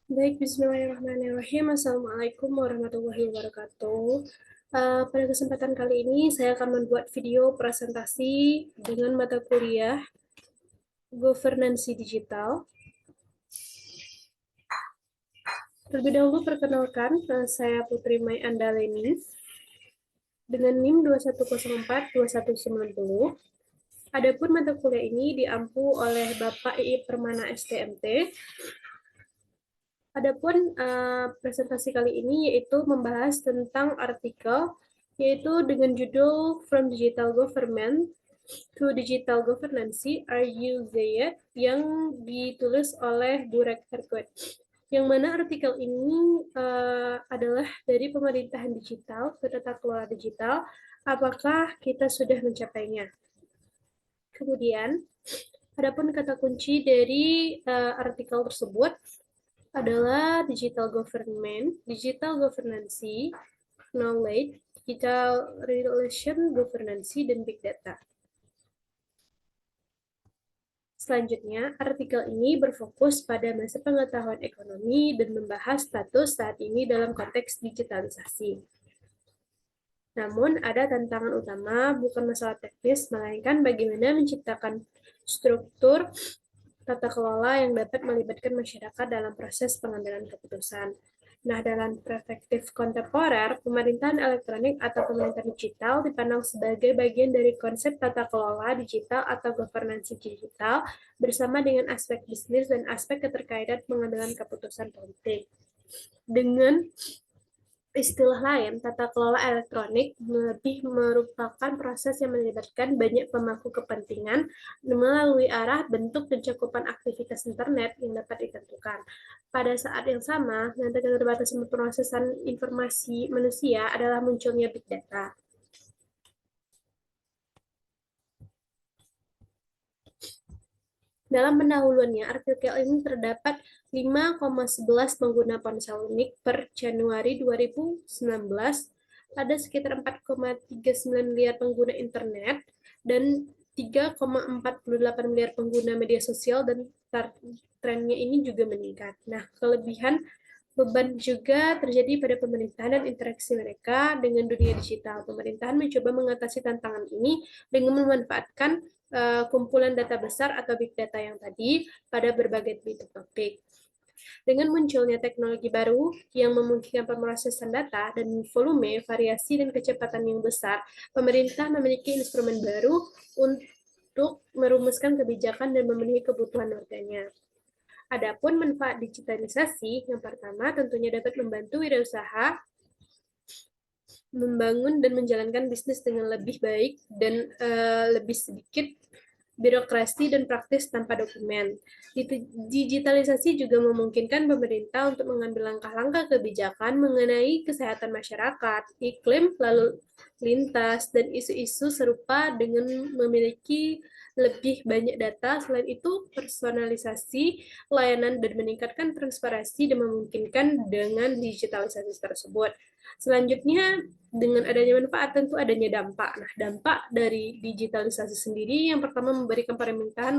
Baik, bismillahirrahmanirrahim. Assalamualaikum warahmatullahi wabarakatuh. Pada kesempatan kali ini, saya akan membuat video presentasi dengan mata kuliah Governansi Digital. Terlebih dahulu, perkenalkan, saya Putri Mai Andaleni dengan NIM 2104-2190. Adapun mata kuliah ini diampu oleh Bapak II Permana STMT. Adapun presentasi kali ini yaitu membahas tentang artikel yaitu dengan judul From Digital Government to Digital Governance, Are You There? Yang ditulis oleh Burek Herkot. Yang mana artikel ini adalah dari pemerintahan digital ke tata kelola digital. Apakah kita sudah mencapainya? Kemudian, adapun kata kunci dari artikel tersebut adalah digital government, digital governance, knowledge, digital relation governance, dan big data. Selanjutnya, artikel ini berfokus pada masa pengetahuan ekonomi dan membahas status saat ini dalam konteks digitalisasi. Namun, ada tantangan utama, bukan masalah teknis, melainkan bagaimana menciptakan struktur tata kelola yang dapat melibatkan masyarakat dalam proses pengambilan keputusan. Nah, dalam perspektif kontemporer, pemerintahan elektronik atau pemerintahan digital dipandang sebagai bagian dari konsep tata kelola digital atau governance digital bersama dengan aspek bisnis dan aspek keterkaitan pengambilan keputusan politik. Dengan istilah lain, tata kelola elektronik lebih merupakan proses yang melibatkan banyak pemangku kepentingan melalui arah, bentuk, dan cakupan aktivitas internet yang dapat ditentukan. Pada saat yang sama, dengan keterbatasan pemrosesan informasi manusia adalah munculnya big data. Dalam pendahuluannya, artikel ini terdapat 5,11 pengguna ponsel unik per Januari 2019, ada sekitar 4,39 miliar pengguna internet, dan 3,48 miliar pengguna media sosial, dan trennya ini juga meningkat. Nah, kelebihan beban juga terjadi pada pemerintahan dan interaksi mereka dengan dunia digital. Pemerintahan mencoba mengatasi tantangan ini dengan memanfaatkan kumpulan data besar atau big data yang tadi pada berbagai topik. Dengan munculnya teknologi baru yang memungkinkan pemrosesan data dan volume, variasi, dan kecepatan yang besar, pemerintah memiliki instrumen baru untuk merumuskan kebijakan dan memenuhi kebutuhan warganya. Adapun manfaat digitalisasi, yang pertama tentunya dapat membantu wirausaha membangun dan menjalankan bisnis dengan lebih baik dan lebih sedikit birokrasi dan praktis tanpa dokumen. Digitalisasi juga memungkinkan pemerintah untuk mengambil langkah-langkah kebijakan mengenai kesehatan masyarakat, iklim, lalu lintas, dan isu-isu serupa dengan memiliki lebih banyak data. Selain itu, personalisasi layanan dan meningkatkan transparansi dan memungkinkan dengan digitalisasi tersebut. Selanjutnya, dengan adanya manfaat tentu adanya dampak. Nah, dampak dari digitalisasi sendiri yang pertama memberikan pemerintahan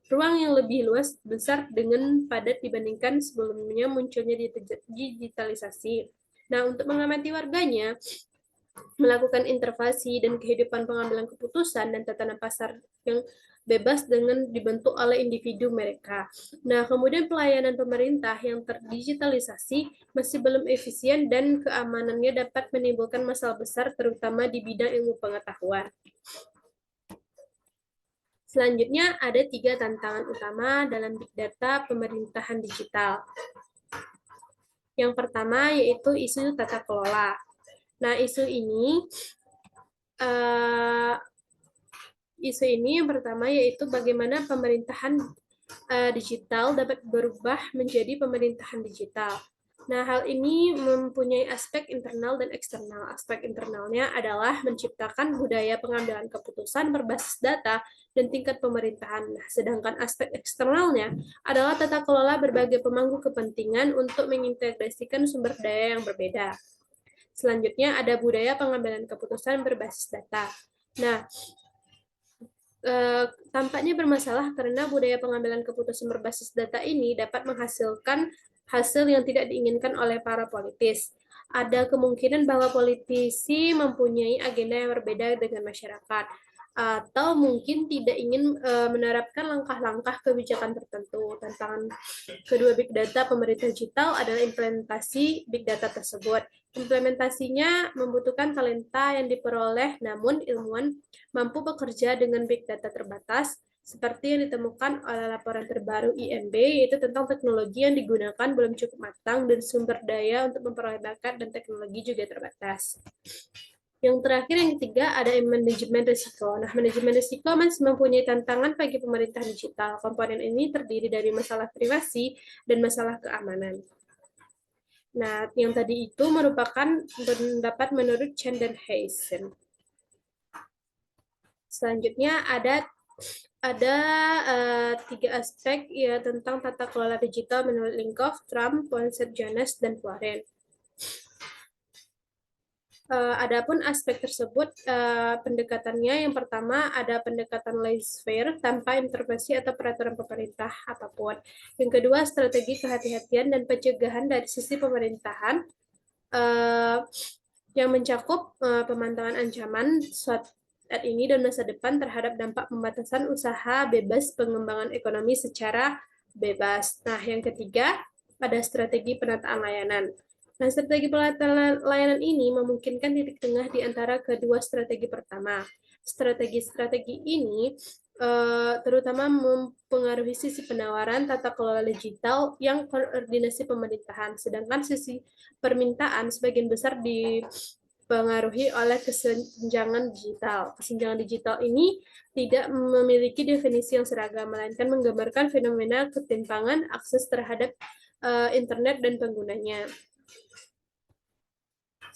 ruang yang lebih luas besar dengan padat dibandingkan sebelumnya munculnya digitalisasi. Nah, untuk mengamati warganya, melakukan intervensi dan kehidupan pengambilan keputusan dan tatanan pasar yang bebas dengan dibentuk oleh individu mereka. Nah, kemudian pelayanan pemerintah yang terdigitalisasi masih belum efisien dan keamanannya dapat menimbulkan masalah besar terutama di bidang ilmu pengetahuan. Selanjutnya ada 3 tantangan utama dalam big data pemerintahan digital. Yang pertama yaitu isu tata kelola. Nah, isu ini yang pertama yaitu bagaimana pemerintahan digital dapat berubah menjadi pemerintahan digital. Nah, hal ini mempunyai aspek internal dan eksternal. Aspek internalnya adalah menciptakan budaya pengambilan keputusan berbasis data dan tingkat pemerintahan. Nah, sedangkan aspek eksternalnya adalah tata kelola berbagai pemangku kepentingan untuk mengintegrasikan sumber daya yang berbeda. Selanjutnya ada budaya pengambilan keputusan berbasis data. Nah, tampaknya bermasalah karena budaya pengambilan keputusan berbasis data ini dapat menghasilkan hasil yang tidak diinginkan oleh para politis. Ada kemungkinan bahwa politisi mempunyai agenda yang berbeda dengan masyarakat, atau mungkin tidak ingin menerapkan langkah-langkah kebijakan tertentu. Tantangan kedua big data pemerintah digital adalah implementasi big data tersebut. Implementasinya membutuhkan talenta yang diperoleh, namun ilmuwan mampu bekerja dengan big data terbatas, seperti yang ditemukan oleh laporan terbaru IMB, yaitu tentang teknologi yang digunakan belum cukup matang dan sumber daya untuk memperoleh bakat dan teknologi juga terbatas. Yang terakhir, yang ketiga, ada manajemen risiko. Nah, manajemen risiko masih mempunyai tantangan bagi pemerintah digital. Komponen ini terdiri dari masalah privasi dan masalah keamanan. Nah, yang tadi itu merupakan pendapat menurut Chen dan Heisen. Selanjutnya ada tiga aspek ya tentang tata kelola digital menurut Linkoff, Trump, Poinsett, Jones, dan Warren. Adapun aspek tersebut, pendekatannya yang pertama ada pendekatan laissez-faire tanpa intervensi atau peraturan pemerintah apapun. Yang kedua, strategi kehati-hatian dan pencegahan dari sisi pemerintahan yang mencakup pemantauan ancaman saat ini dan masa depan terhadap dampak pembatasan usaha bebas pengembangan ekonomi secara bebas. Nah, yang ketiga, ada strategi penataan layanan. Nah, strategi penataan layanan ini memungkinkan titik tengah di antara kedua strategi pertama. Strategi-strategi ini terutama mempengaruhi sisi penawaran tata kelola digital yang koordinasi pemerintahan, sedangkan sisi permintaan sebagian besar dipengaruhi oleh kesenjangan digital. Kesenjangan digital ini tidak memiliki definisi yang seragam, melainkan menggambarkan fenomena ketimpangan akses terhadap internet dan penggunanya.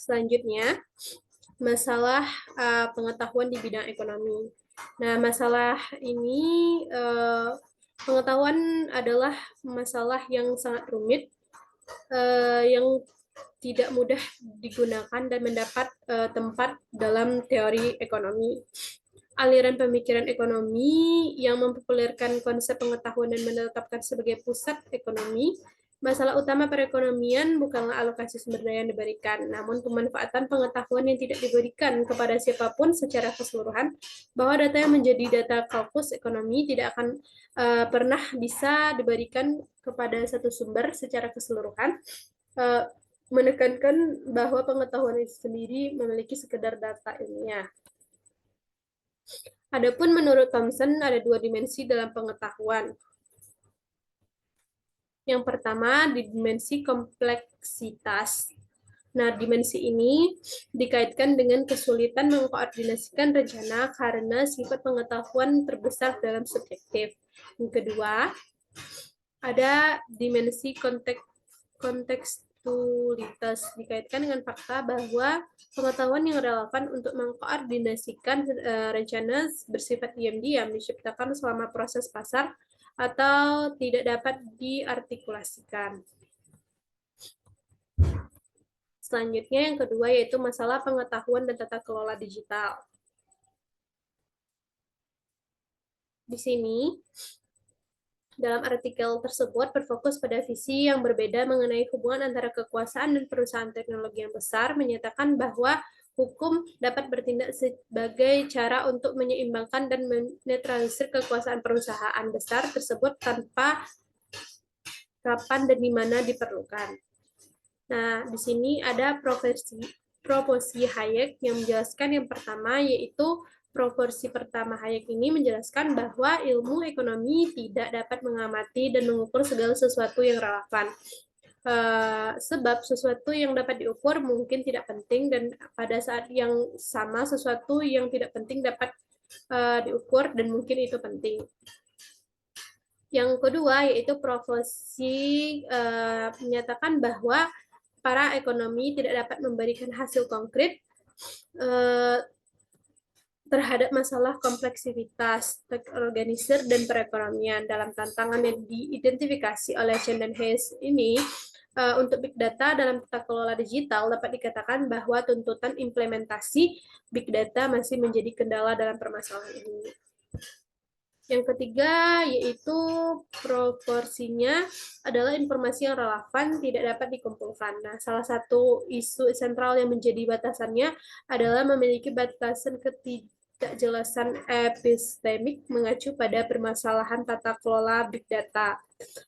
Selanjutnya, masalah pengetahuan di bidang ekonomi. Nah, masalah ini pengetahuan adalah masalah yang sangat rumit, yang tidak mudah digunakan dan mendapat tempat dalam teori ekonomi. Aliran pemikiran ekonomi yang mempopulerkan konsep pengetahuan dan menetapkan sebagai pusat ekonomi. Masalah utama perekonomian bukanlah alokasi sumber daya yang diberikan, namun pemanfaatan pengetahuan yang tidak diberikan kepada siapapun secara keseluruhan, bahwa data yang menjadi data kalkulus ekonomi tidak akan pernah bisa diberikan kepada satu sumber secara keseluruhan, menekankan bahwa pengetahuan itu sendiri memiliki sekedar data ilmiah. Adapun menurut Thomson ada dua dimensi dalam pengetahuan. Yang pertama, di dimensi kompleksitas. Nah, dimensi ini dikaitkan dengan kesulitan mengkoordinasikan rencana karena sifat pengetahuan terbesar dalam subjektif. Yang kedua, ada dimensi kontekstualitas dikaitkan dengan fakta bahwa pengetahuan yang relevan untuk mengkoordinasikan rencana bersifat diam-diam diciptakan selama proses pasar atau tidak dapat diartikulasikan. Selanjutnya yang kedua yaitu masalah pengetahuan dan tata kelola digital. Di sini dalam artikel tersebut berfokus pada visi yang berbeda mengenai hubungan antara kekuasaan dan perusahaan teknologi yang besar, menyatakan bahwa hukum dapat bertindak sebagai cara untuk menyeimbangkan dan menetralisir kekuasaan perusahaan besar tersebut tanpa kapan dan di mana diperlukan. Nah, di sini ada proporsi Hayek yang menjelaskan yang pertama, yaitu proporsi pertama Hayek ini menjelaskan bahwa ilmu ekonomi tidak dapat mengamati dan mengukur segala sesuatu yang relevan. Sebab sesuatu yang dapat diukur mungkin tidak penting dan pada saat yang sama sesuatu yang tidak penting dapat diukur dan mungkin itu penting. Yang kedua yaitu proporsi menyatakan bahwa para ekonomi tidak dapat memberikan hasil konkret terhadap masalah kompleksitas terorganisir dan perekonomian. Dalam tantangan yang diidentifikasi oleh Chen dan Hayes ini, untuk big data dalam tata kelola digital dapat dikatakan bahwa tuntutan implementasi big data masih menjadi kendala dalam permasalahan ini. Yang ketiga yaitu proporsinya adalah informasi yang relevan tidak dapat dikumpulkan. Nah, salah satu isu sentral yang menjadi batasannya adalah memiliki batasan ketidakjelasan epistemik mengacu pada permasalahan tata kelola big data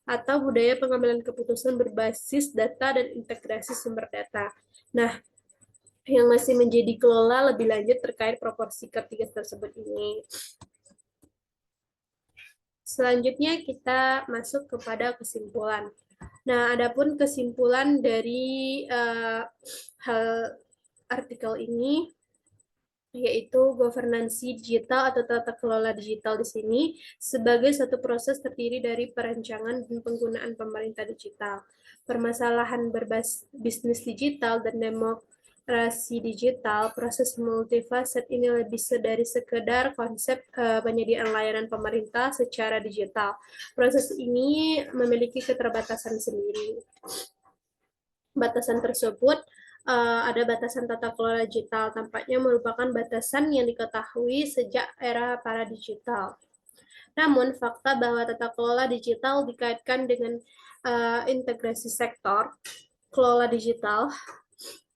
atau budaya pengambilan keputusan berbasis data dan integrasi sumber data. Nah, yang masih menjadi kelola lebih lanjut terkait proporsi ketiga tersebut ini. Selanjutnya kita masuk kepada kesimpulan. Nah, adapun kesimpulan dari hal artikel ini yaitu governansi digital atau tata kelola digital di sini sebagai satu proses terdiri dari perancangan dan penggunaan pemerintah digital, permasalahan berbasis bisnis digital dan demokrasi digital. Proses multifaset ini lebih dari sekedar konsep penyediaan layanan pemerintah secara digital. Proses ini memiliki keterbatasan sendiri. Batasan tersebut ada batasan tata kelola digital, tampaknya merupakan batasan yang diketahui sejak era para digital. Namun, fakta bahwa tata kelola digital dikaitkan dengan integrasi sektor, kelola digital,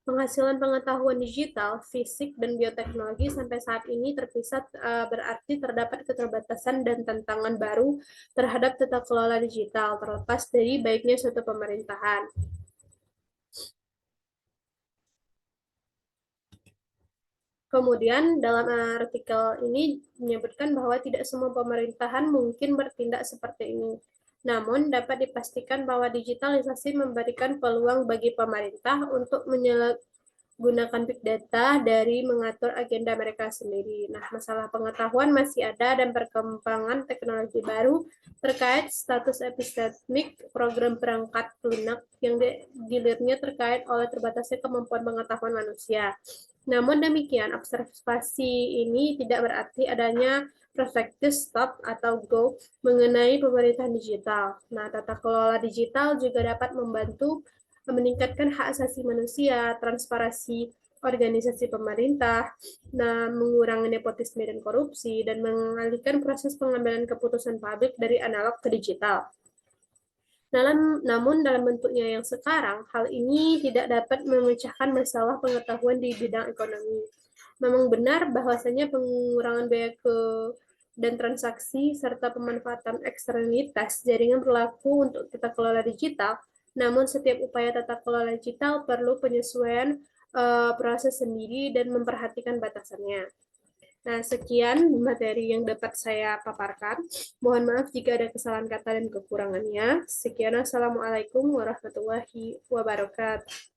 penghasilan pengetahuan digital, fisik, dan bioteknologi sampai saat ini terpisah berarti terdapat keterbatasan dan tantangan baru terhadap tata kelola digital, terlepas dari baiknya suatu pemerintahan. Kemudian dalam artikel ini menyebutkan bahwa tidak semua pemerintahan mungkin bertindak seperti ini. Namun dapat dipastikan bahwa digitalisasi memberikan peluang bagi pemerintah untuk gunakan big data dari mengatur agenda mereka sendiri. Nah, masalah pengetahuan masih ada dan perkembangan teknologi baru terkait status epistemik program perangkat lunak yang dilirnya terkait oleh terbatasnya kemampuan pengetahuan manusia. Namun demikian, observasi ini tidak berarti adanya perspektif stop atau go mengenai pemerintahan digital. Nah, tata kelola digital juga dapat membantu meningkatkan hak asasi manusia, transparansi organisasi pemerintah, nah, mengurangi nepotisme dan korupsi, dan mengalihkan proses pengambilan keputusan publik dari analog ke digital. Namun dalam bentuknya yang sekarang, hal ini tidak dapat memecahkan masalah pengetahuan di bidang ekonomi. Memang benar bahwasanya pengurangan biaya dan transaksi serta pemanfaatan eksternalitas jaringan berlaku untuk tata kelola digital. Namun setiap upaya tata kelola digital perlu penyesuaian proses sendiri dan memperhatikan batasannya. Nah, sekian materi yang dapat saya paparkan. Mohon maaf jika ada kesalahan kata dan kekurangannya. Sekian, Assalamualaikum warahmatullahi wabarakatuh.